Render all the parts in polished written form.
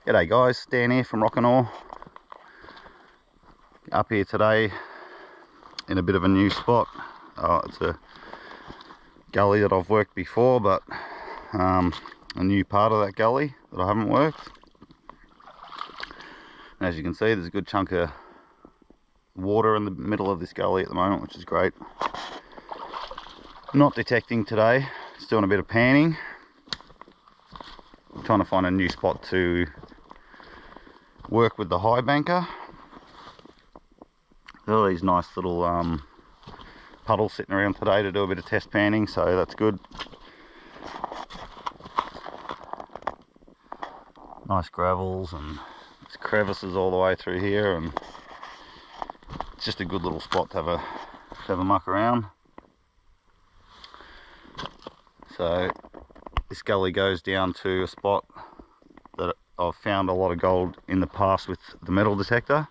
G'day guys, Dan here from Rockin' Ore. Up here today in a bit of a new spot. It's a gully that I've worked before, but a new part of that gully that I haven't worked. And as you can see, there's a good chunk of water in the middle of this gully at the moment, which is great. Not detecting today, just doing a bit of panning. I'm trying to find a new spot to work with the high banker. There are these nice little puddles sitting around today to do a bit of test panning, so that's good. Nice gravels and there's crevices all the way through here, and it's just a good little spot to have a muck around. So this gully goes down to a spot that I've found a lot of gold in the past with the metal detector,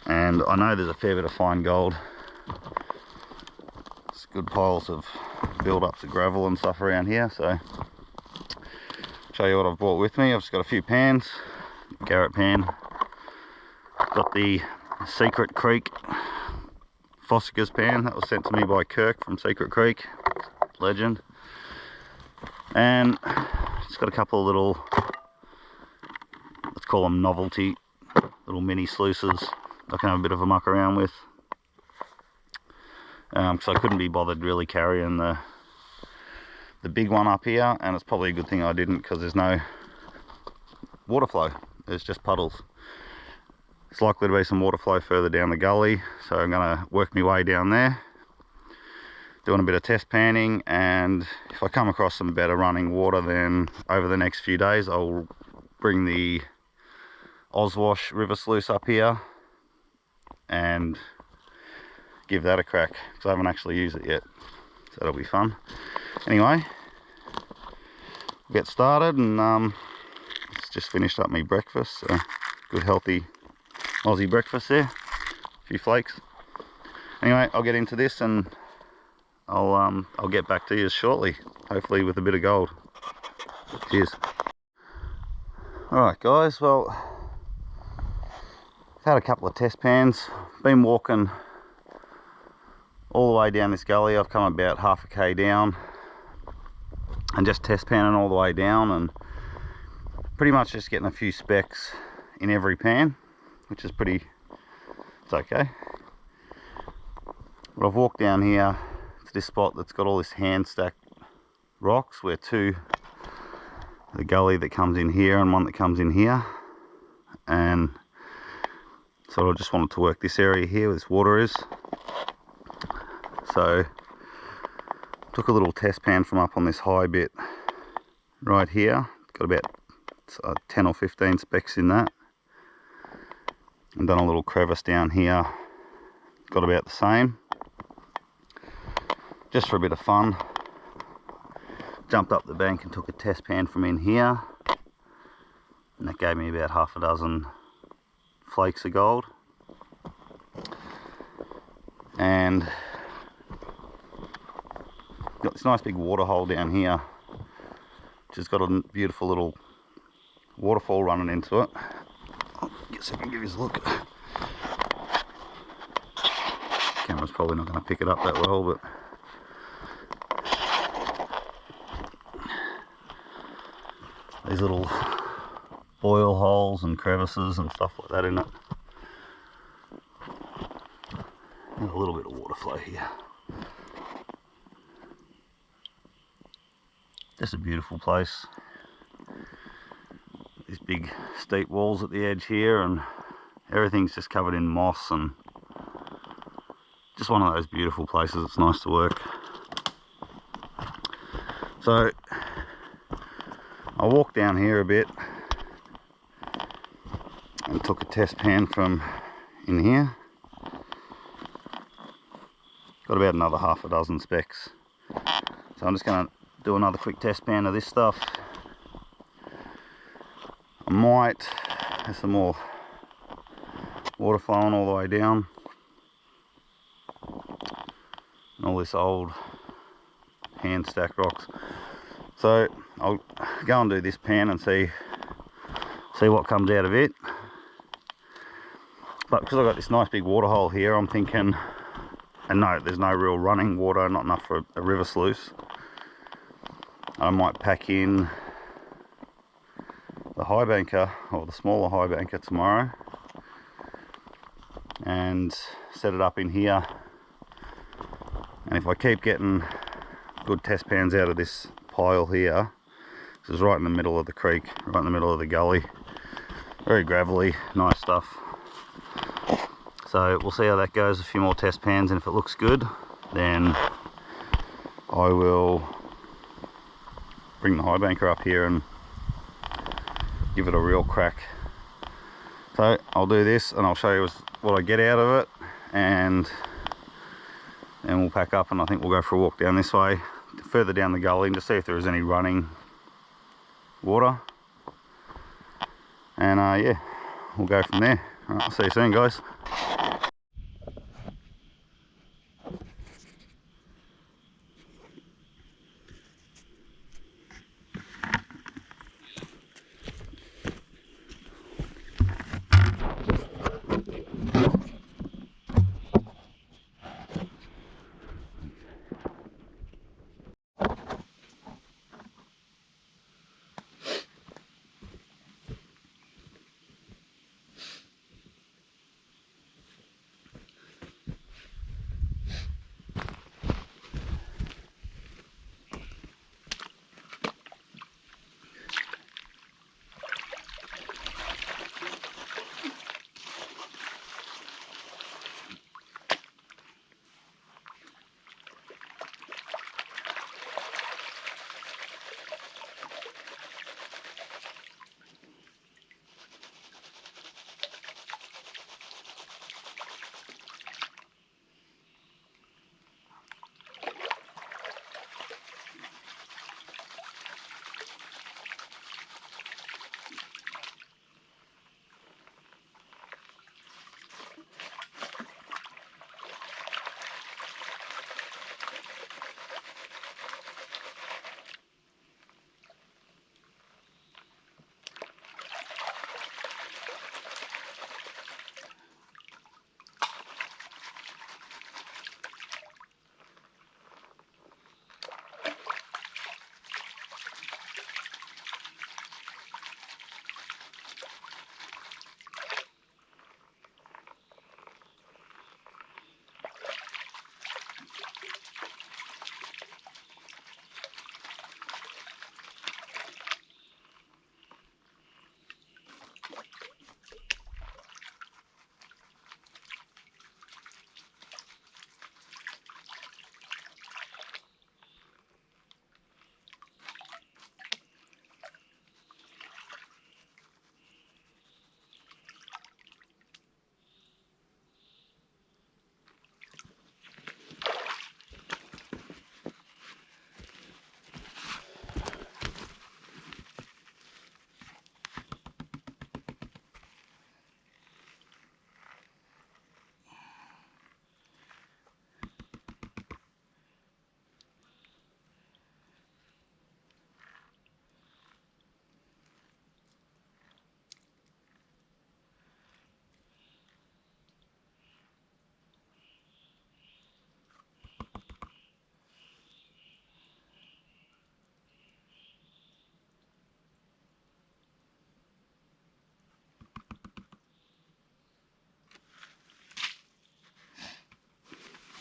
and I know there's a fair bit of fine gold. It's good piles of build-ups of gravel and stuff around here. So show you what I've brought with me. I've just got a few pans, Garrett pan, got the Secret Creek Fossickers pan that was sent to me by Kirk from Secret Creek, legend. And just got a couple of little, let's call them novelty, little mini sluices I can have a bit of a muck around with. So I couldn't be bothered really carrying the big one up here, and it's probably a good thing I didn't, because there's no water flow, there's just puddles. It's likely to be some water flow further down the gully, so I'm going to work my way down there, doing a bit of test panning, and if I come across some better running water, then over the next few days I'll bring the Oswash river sluice up here and give that a crack, because I haven't actually used it yet, so that'll be fun. Anyway, we'll get started, and just finished up my breakfast, so good healthy Aussie breakfast there, a few flakes. Anyway, I'll get into this and I'll get back to you shortly, hopefully with a bit of gold. Cheers. Alright guys, well, I've had a couple of test pans, been walking all the way down this gully. I've come about half a k down and just test panning all the way down, and pretty much just getting a few specks in every pan, which is it's okay. But I've walked down here to this spot that's got all this hand stacked rocks, where the gully that comes in here and one that comes in here, and so I just wanted to work this area here where this water is. So took a little test pan from up on this high bit right here, got about 10 or 15 specks in that, and done a little crevice down here, got about the same, just for a bit of fun. Jumped up the bank and took a test pan from in here, and that gave me about half a dozen flakes of gold. And got this nice big water hole down here, which has got a beautiful little waterfall running into it. I guess I can give you a look. Camera's probably not going to pick it up that well, but these little boil holes and crevices and stuff like that in it. And a little bit of water flow here. Just a beautiful place. These big steep walls at the edge here, and everything's just covered in moss, and just one of those beautiful places. It's nice to work. So I walked down here a bit and took a test pan from in here. Got about another half a dozen specks, so I'm just going to do another quick test pan of this stuff. I might have some more water flowing all the way down, and all this old hand stacked rocks. So I'll go and do this pan and see see what comes out of it. But because I've got this nice big water hole here, I'm thinking, and no, there's no real running water, not enough for a river sluice. I might pack in the high banker, or the smaller high banker tomorrow, and set it up in here. And if I keep getting good test pans out of this pile here, this is right in the middle of the creek, right in the middle of the gully, very gravelly, nice stuff. So we'll see how that goes, a few more test pans, and if it looks good, then I will bring the high banker up here and give it a real crack. So I'll do this and I'll show you what I get out of it, and then we'll pack up, and I think we'll go for a walk down this way, further down the gully, and to see if there is any running water. And yeah, we'll go from there. All right, I'll see you soon, guys.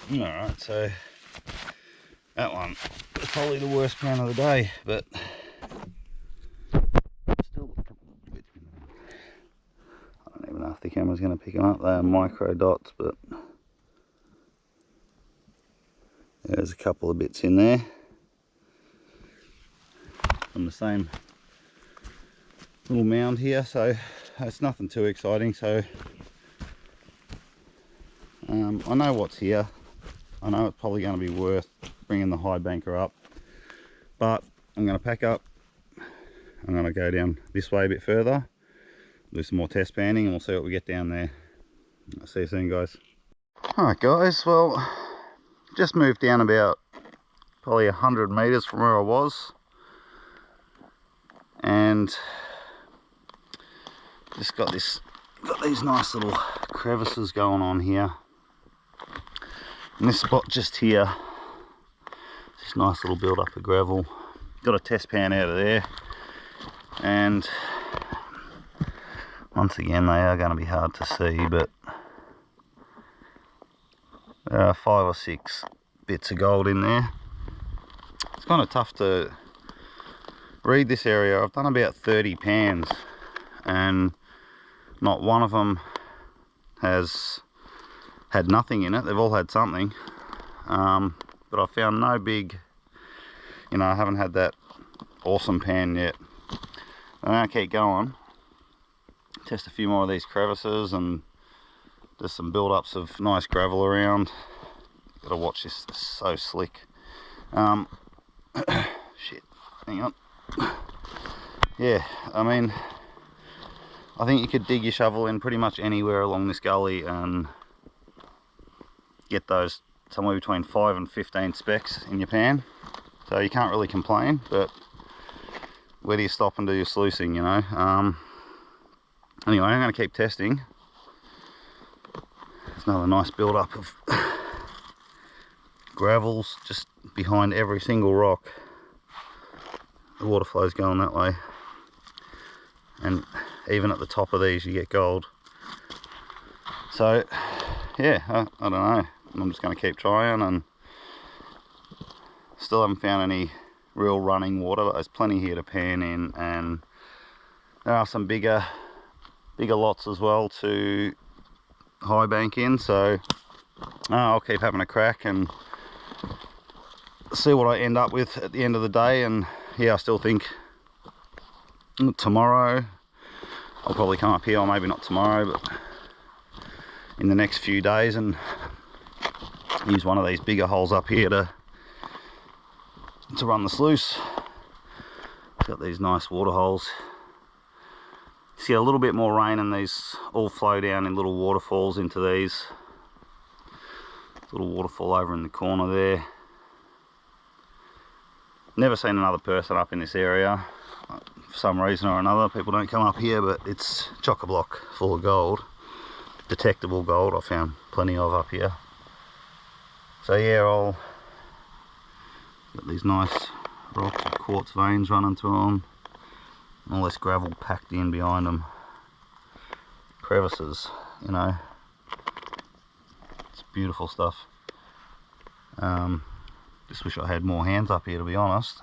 Alright, so that one is probably the worst pan of the day, but still a couple of bits. I don't even know if the camera's going to pick them up. They are micro dots, but there's a couple of bits in there from the same little mound here, so it's nothing too exciting. So I know what's here. I know it's probably going to be worth bringing the high banker up, but I'm going to pack up. I'm going to go down this way a bit further, do some more test panning, and we'll see what we get down there. I'll see you soon, guys. Alright guys, well, just moved down about probably 100 meters from where I was, and just got these nice little crevices going on here. And this spot just here, this nice little build up of gravel. Got a test pan out of there, and once again they are going to be hard to see, but there are 5 or 6 bits of gold in there. It's kind of tough to read this area. I've done about 30 pans and not one of them has had nothing in it. They've all had something, but I found no big, you know, I haven't had that awesome pan yet. I'm going to keep going, test a few more of these crevices, and there's some build-ups of nice gravel around. Gotta watch this, it's so slick. Shit, hang on. Yeah, I mean, I think you could dig your shovel in pretty much anywhere along this gully and get those somewhere between 5 and 15 specks in your pan. So you can't really complain, but where do you stop and do your sluicing, you know? Anyway, I'm going to keep testing. There's another nice build-up of gravels just behind every single rock. The water flow's going that way, and even at the top of these you get gold. So yeah, I don't know, I'm just going to keep trying, and still haven't found any real running water, but there's plenty here to pan in, and there are some bigger lots as well to high bank in. So I'll keep having a crack and see what I end up with at the end of the day. And yeah, I still think tomorrow I'll probably come up here, or maybe not tomorrow, but in the next few days, and use one of these bigger holes up here to run the sluice. Got these nice water holes. See, a little bit more rain and these all flow down in little waterfalls into these. Little waterfall over in the corner there. Never seen another person up in this area. For some reason or another, people don't come up here, but it's chock-a-block full of gold. Detectable gold, I found plenty of up here. So yeah, I'll got these nice rocks with quartz veins running through them. All this gravel packed in behind them. Crevices, you know. It's beautiful stuff. Just wish I had more hands up here, to be honest.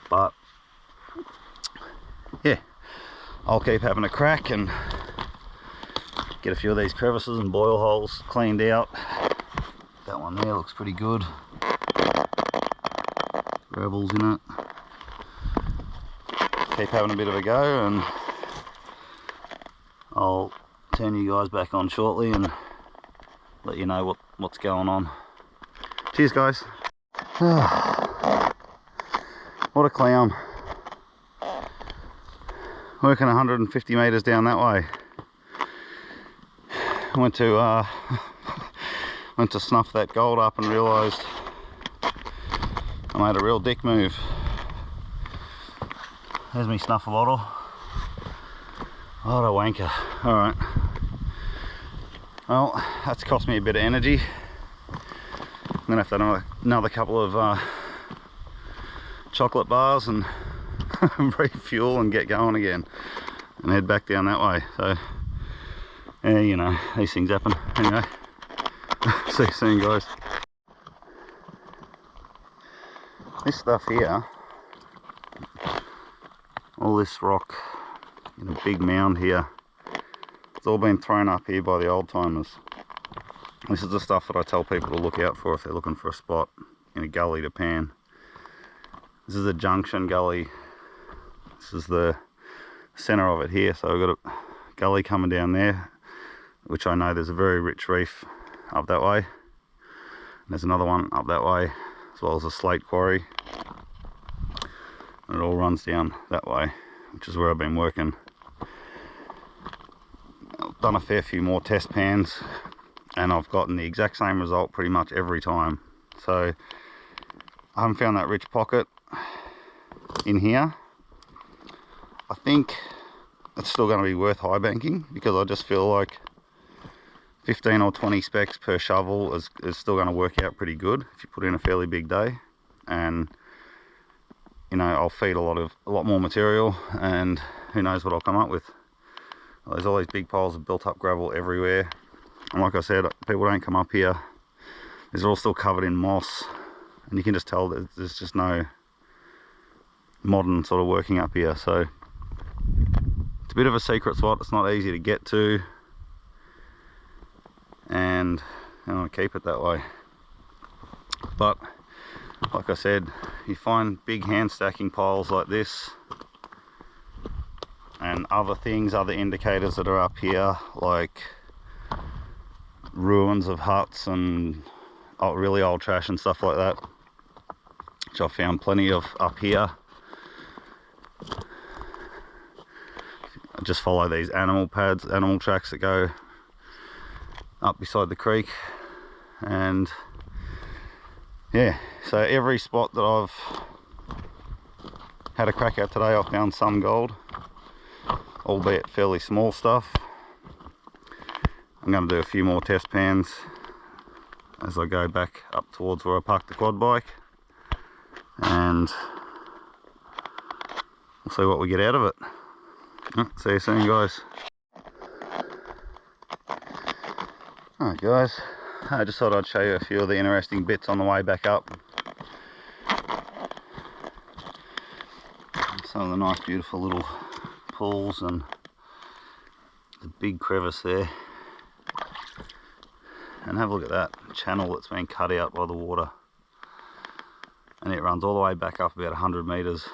But yeah, I'll keep having a crack and get a few of these crevices and boil holes cleaned out. That one there looks pretty good. Gravel's in it. Keep having a bit of a go, and I'll turn you guys back on shortly and let you know what's going on. Cheers, guys. What a clown. Working 150 metres down that way. Went to snuff that gold up and realised I made a real dick move. There's me snuffle bottle. What a wanker. Alright. Well, that's cost me a bit of energy. I'm gonna have to have another couple of chocolate bars and refuel and get going again and head back down that way. So yeah, you know, these things happen. Anyway, see you soon, guys. This stuff here, all this rock in a big mound here, it's all been thrown up here by the old timers. This is the stuff that I tell people to look out for if they're looking for a spot in a gully to pan. This is a junction gully. This is the center of it here. So we've got a gully coming down there, which I know there's a very rich reef up that way. And there's another one up that way, as well as a slate quarry. And it all runs down that way, which is where I've been working. I've done a fair few more test pans, and I've gotten the exact same result pretty much every time. So I haven't found that rich pocket in here. I think it's still going to be worth high banking, because I just feel like 15 or 20 specs per shovel is still going to work out pretty good if you put in a fairly big day. And you know, I'll feed a lot more material, and who knows what I'll come up with. There's all these big piles of built up gravel everywhere, and like I said, people don't come up here. These are all still covered in moss, and you can just tell that there's just no modern sort of working up here. So it's a bit of a secret spot. It's not easy to get to, and I want to keep it that way. But like I said, you find big hand stacking piles like this and other things, other indicators that are up here, like ruins of huts and really old trash and stuff like that, which I've found plenty of up here. I just follow these animal pads, animal tracks that go up beside the creek, and yeah, so every spot that I've had a crack at today, I've found some gold, albeit fairly small stuff. I'm going to do a few more test pans as I go back up towards where I parked the quad bike, and we'll see what we get out of it. See you soon, guys. Alright guys, I just thought I'd show you a few of the interesting bits on the way back up. Some of the nice beautiful little pools and the big crevice there. And have a look at that channel that's been cut out by the water. And it runs all the way back up about 100 metres.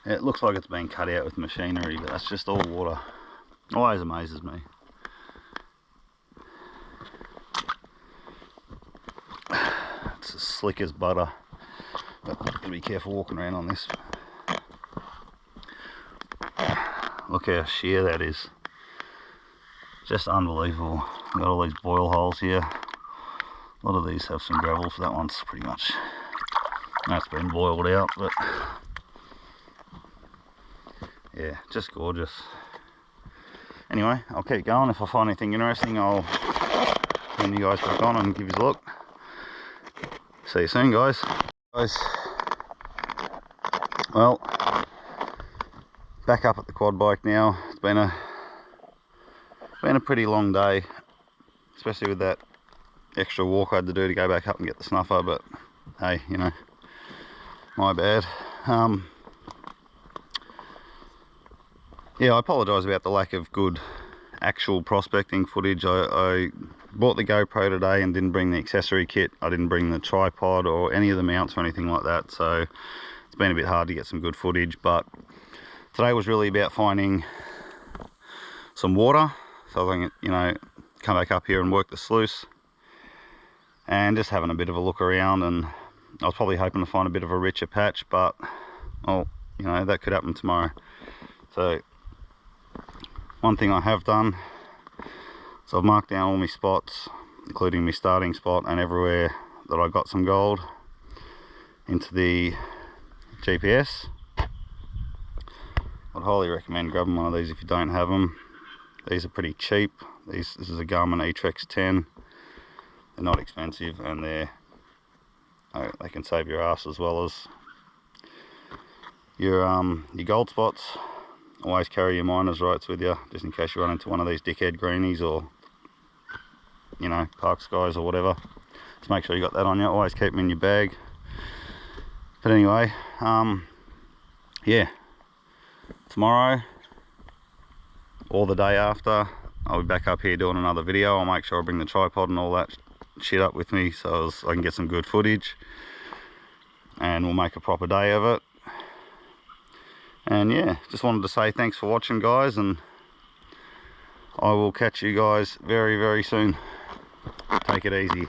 It looks like it's been cut out with machinery, but that's just all water. Always amazes me. It's as slick as butter, but gotta be careful walking around on this. Look how sheer that is. Just unbelievable. Got all these boil holes here. A lot of these have some gravel, so that one's pretty much, that's been boiled out, but yeah, just gorgeous. Anyway, I'll keep going. If I find anything interesting, I'll turn you guys back on and give you a look. See you soon, guys. Well, back up at the quad bike now. It's been a pretty long day, especially with that extra walk I had to do to go back up and get the snuffer, but hey, you know, my bad. Yeah, I apologise about the lack of good actual prospecting footage. I bought the GoPro today and didn't bring the accessory kit. I didn't bring the tripod or any of the mounts or anything like that, so it's been a bit hard to get some good footage. But today was really about finding some water, so I think, you know, come back up here and work the sluice, and just having a bit of a look around. And I was probably hoping to find a bit of a richer patch, but well, you know, that could happen tomorrow. So one thing I have done, so I've marked down all my spots, including my starting spot and everywhere that I got some gold, into the GPS. I'd highly recommend grabbing one of these if you don't have them. These are pretty cheap. This is a Garmin eTrex 10. They're not expensive, and they can save your ass as well as your gold spots. Always carry your miner's rights with you, just in case you run into one of these dickhead greenies, or, you know, Park Skies or whatever. Just make sure you got that on you. Always keep them in your bag. But anyway, yeah, tomorrow or the day after, I'll be back up here doing another video. I'll make sure I bring the tripod and all that shit up with me, so I can get some good footage, and we'll make a proper day of it. And yeah, just wanted to say thanks for watching, guys, and I will catch you guys very, very soon. Take it easy.